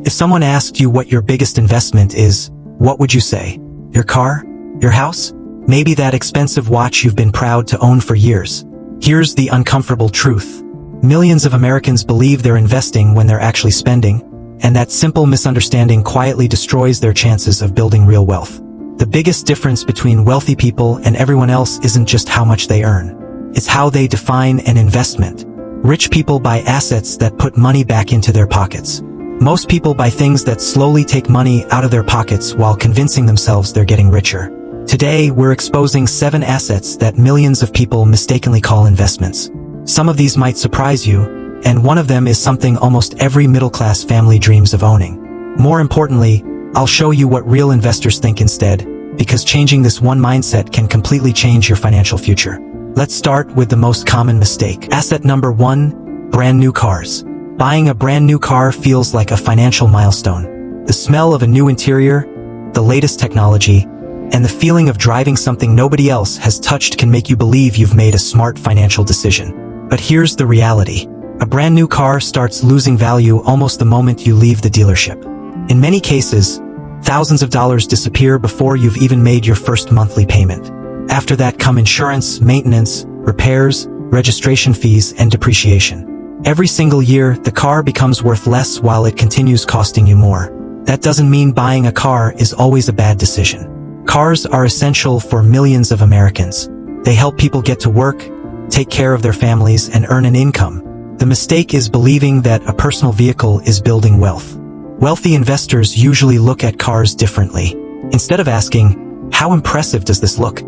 If someone asked you what your biggest investment is, what would you say? Your car? Your house? Maybe that expensive watch you've been proud to own for years. Here's the uncomfortable truth. Millions of Americans believe they're investing when they're actually spending, and that simple misunderstanding quietly destroys their chances of building real wealth. The biggest difference between wealthy people and everyone else isn't just how much they earn. It's how they define an investment. Rich people buy assets that put money back into their pockets. Most people buy things that slowly take money out of their pockets while convincing themselves they're getting richer. Today, we're exposing 7 assets that millions of people mistakenly call investments. Some of these might surprise you, and one of them is something almost every middle-class family dreams of owning. More importantly, I'll show you what real investors think instead, because changing this one mindset can completely change your financial future. Let's start with the most common mistake. Asset number 1, brand new cars. Buying a brand new car feels like a financial milestone. The smell of a new interior, the latest technology, and the feeling of driving something nobody else has touched can make you believe you've made a smart financial decision. But here's the reality. A brand new car starts losing value almost the moment you leave the dealership. In many cases, thousands of dollars disappear before you've even made your first monthly payment. After that come insurance, maintenance, repairs, registration fees, and depreciation. Every single year, the car becomes worth less while it continues costing you more. That doesn't mean buying a car is always a bad decision. Cars are essential for millions of Americans. They help people get to work, take care of their families, and earn an income. The mistake is believing that a personal vehicle is building wealth. Wealthy investors usually look at cars differently. Instead of asking, "How impressive does this look?"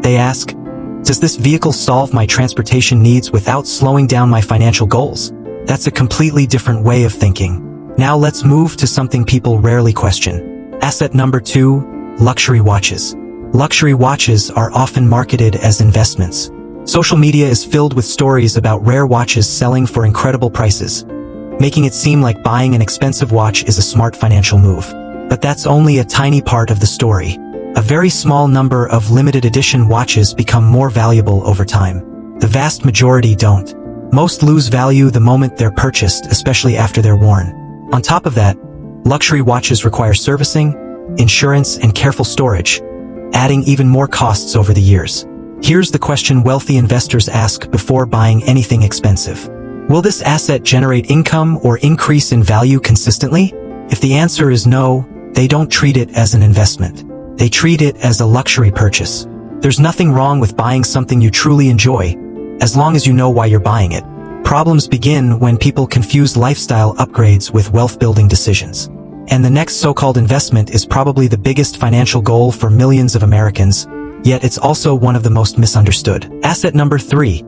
they ask, "Does this vehicle solve my transportation needs without slowing down my financial goals?" That's a completely different way of thinking. Now let's move to something people rarely question. Asset number 2, luxury watches. Luxury watches are often marketed as investments. Social media is filled with stories about rare watches selling for incredible prices, making it seem like buying an expensive watch is a smart financial move. But that's only a tiny part of the story. A very small number of limited edition watches become more valuable over time. The vast majority don't. Most lose value the moment they're purchased, especially after they're worn. On top of that, luxury watches require servicing, insurance, and careful storage, adding even more costs over the years. Here's the question wealthy investors ask before buying anything expensive. Will this asset generate income or increase in value consistently? If the answer is no, they don't treat it as an investment. They treat it as a luxury purchase. There's nothing wrong with buying something you truly enjoy, as long as you know why you're buying it. Problems begin when people confuse lifestyle upgrades with wealth-building decisions. And the next so-called investment is probably the biggest financial goal for millions of Americans, yet it's also one of the most misunderstood. Asset number 3,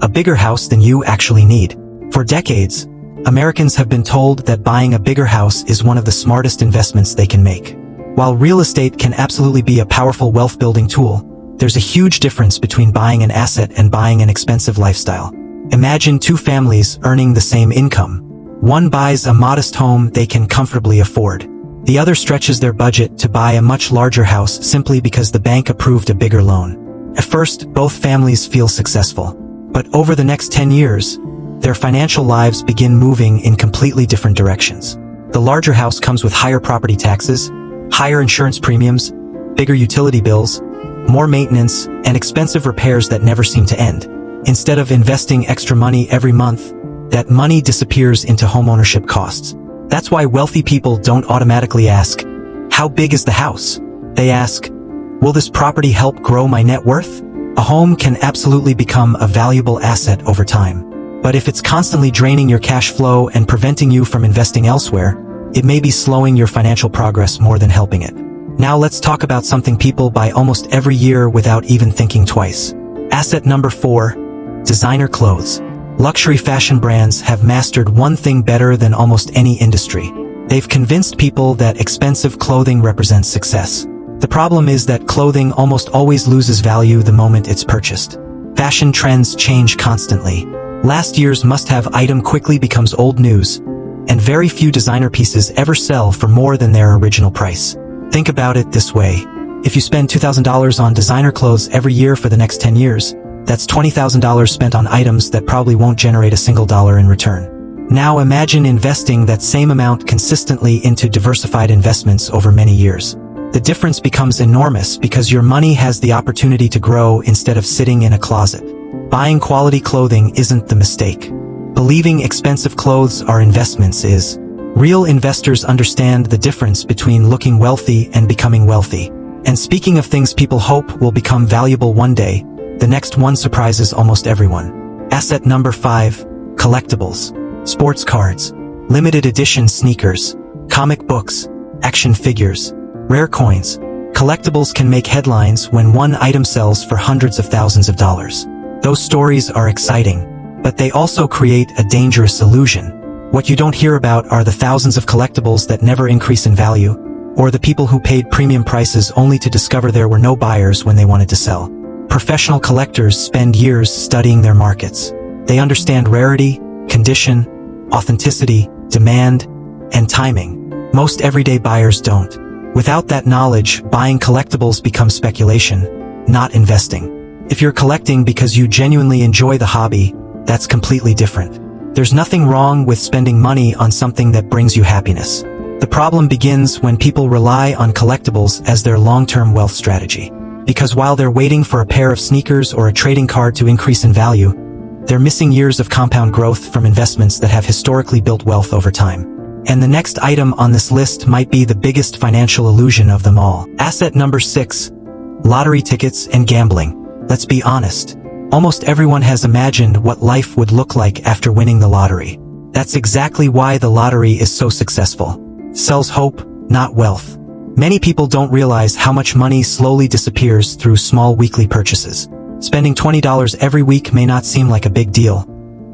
a bigger house than you actually need. For decades, Americans have been told that buying a bigger house is one of the smartest investments they can make. While real estate can absolutely be a powerful wealth-building tool, there's a huge difference between buying an asset and buying an expensive lifestyle. Imagine 2 families earning the same income. One buys a modest home they can comfortably afford. The other stretches their budget to buy a much larger house simply because the bank approved a bigger loan. At first, both families feel successful. But over the next 10 years, their financial lives begin moving in completely different directions. The larger house comes with higher property taxes, higher insurance premiums, bigger utility bills, more maintenance, and expensive repairs that never seem to end. Instead of investing extra money every month, that money disappears into homeownership costs. That's why wealthy people don't automatically ask, "How big is the house?" They ask, "Will this property help grow my net worth?" A home can absolutely become a valuable asset over time. But if it's constantly draining your cash flow and preventing you from investing elsewhere, it may be slowing your financial progress more than helping it. Now let's talk about something people buy almost every year without even thinking twice. Asset number 4, designer clothes. Luxury fashion brands have mastered one thing better than almost any industry. They've convinced people that expensive clothing represents success. The problem is that clothing almost always loses value the moment it's purchased. Fashion trends change constantly. Last year's must-have item quickly becomes old news, and very few designer pieces ever sell for more than their original price. Think about it this way. If you spend $2,000 on designer clothes every year for the next 10 years, that's $20,000 spent on items that probably won't generate a single dollar in return. Now imagine investing that same amount consistently into diversified investments over many years. The difference becomes enormous because your money has the opportunity to grow instead of sitting in a closet. Buying quality clothing isn't the mistake. Believing expensive clothes are investments is. Real investors understand the difference between looking wealthy and becoming wealthy. And speaking of things people hope will become valuable one day, the next one surprises almost everyone. Asset number 5, collectibles. Sports cards, limited edition sneakers, comic books, action figures, rare coins. Collectibles can make headlines when one item sells for hundreds of thousands of dollars. Those stories are exciting, but they also create a dangerous illusion. What you don't hear about are the thousands of collectibles that never increase in value, or the people who paid premium prices only to discover there were no buyers when they wanted to sell. Professional collectors spend years studying their markets. They understand rarity, condition, authenticity, demand, and timing. Most everyday buyers don't. Without that knowledge, buying collectibles becomes speculation, not investing. If you're collecting because you genuinely enjoy the hobby, that's completely different. There's nothing wrong with spending money on something that brings you happiness. The problem begins when people rely on collectibles as their long-term wealth strategy. Because while they're waiting for a pair of sneakers or a trading card to increase in value, they're missing years of compound growth from investments that have historically built wealth over time. And the next item on this list might be the biggest financial illusion of them all. Asset number 6, lottery tickets and gambling. Let's be honest. Almost everyone has imagined what life would look like after winning the lottery. That's exactly why the lottery is so successful. It sells hope, not wealth. Many people don't realize how much money slowly disappears through small weekly purchases. Spending $20 every week may not seem like a big deal,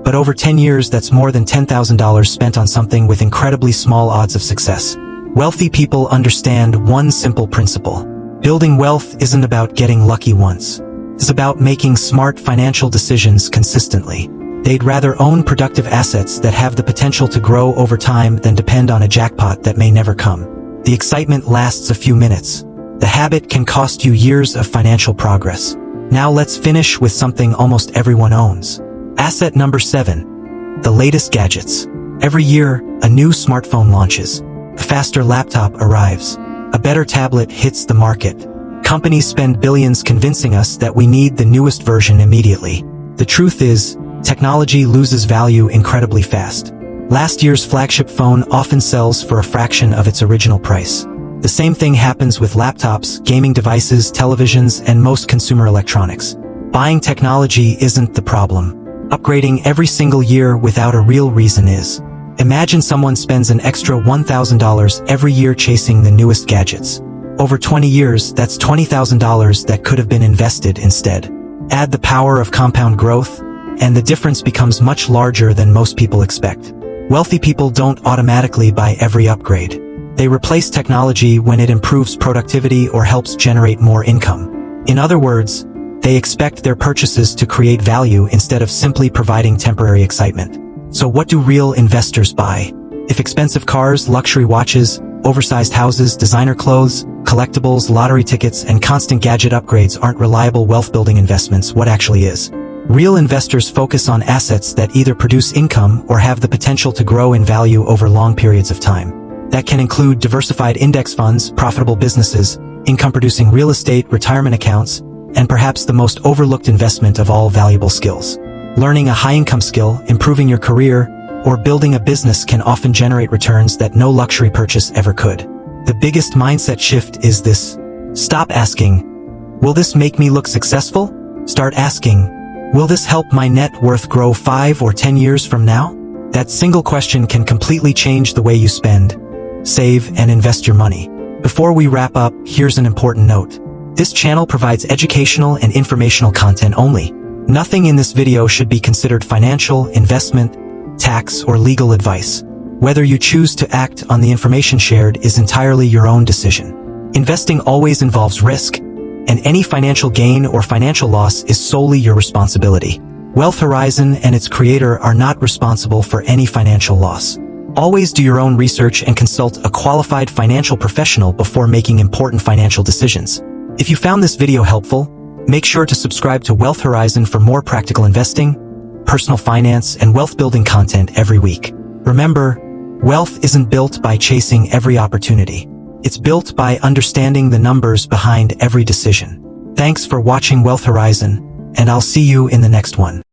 but over 10 years that's more than $10,000 spent on something with incredibly small odds of success. Wealthy people understand one simple principle. Building wealth isn't about getting lucky once. It's about making smart financial decisions consistently. They'd rather own productive assets that have the potential to grow over time than depend on a jackpot that may never come. The excitement lasts a few minutes. The habit can cost you years of financial progress. Now let's finish with something almost everyone owns. Asset number 7, the latest gadgets. Every year, a new smartphone launches. A faster laptop arrives. A better tablet hits the market. Companies spend billions convincing us that we need the newest version immediately. The truth is, technology loses value incredibly fast. Last year's flagship phone often sells for a fraction of its original price. The same thing happens with laptops, gaming devices, televisions, and most consumer electronics. Buying technology isn't the problem. Upgrading every single year without a real reason is. Imagine someone spends an extra $1,000 every year chasing the newest gadgets. Over 20 years, that's $20,000 that could have been invested instead. Add the power of compound growth, and the difference becomes much larger than most people expect. Wealthy people don't automatically buy every upgrade. They replace technology when it improves productivity or helps generate more income. In other words, they expect their purchases to create value instead of simply providing temporary excitement. So what do real investors buy? If expensive cars, luxury watches, oversized houses, designer clothes, collectibles, lottery tickets, and constant gadget upgrades aren't reliable wealth-building investments, what actually is? Real investors focus on assets that either produce income or have the potential to grow in value over long periods of time. That can include diversified index funds, profitable businesses, income-producing real estate, retirement accounts, and perhaps the most overlooked investment of all, valuable skills. Learning a high-income skill, improving your career, or building a business can often generate returns that no luxury purchase ever could. The biggest mindset shift is this. Stop asking, will this make me look successful? Start asking, will this help my net worth grow 5 or 10 years from now? That single question can completely change the way you spend, save, and invest your money. Before we wrap up, here's an important note. This channel provides educational and informational content only. Nothing in this video should be considered financial, investment, tax, or legal advice. Whether you choose to act on the information shared is entirely your own decision. Investing always involves risk, and any financial gain or financial loss is solely your responsibility. Wealth Horizon and its creator are not responsible for any financial loss. Always do your own research and consult a qualified financial professional before making important financial decisions. If you found this video helpful, make sure to subscribe to Wealth Horizon for more practical investing, personal finance, and wealth-building content every week. Remember, wealth isn't built by chasing every opportunity. It's built by understanding the numbers behind every decision. Thanks for watching Wealth Horizon, and I'll see you in the next one.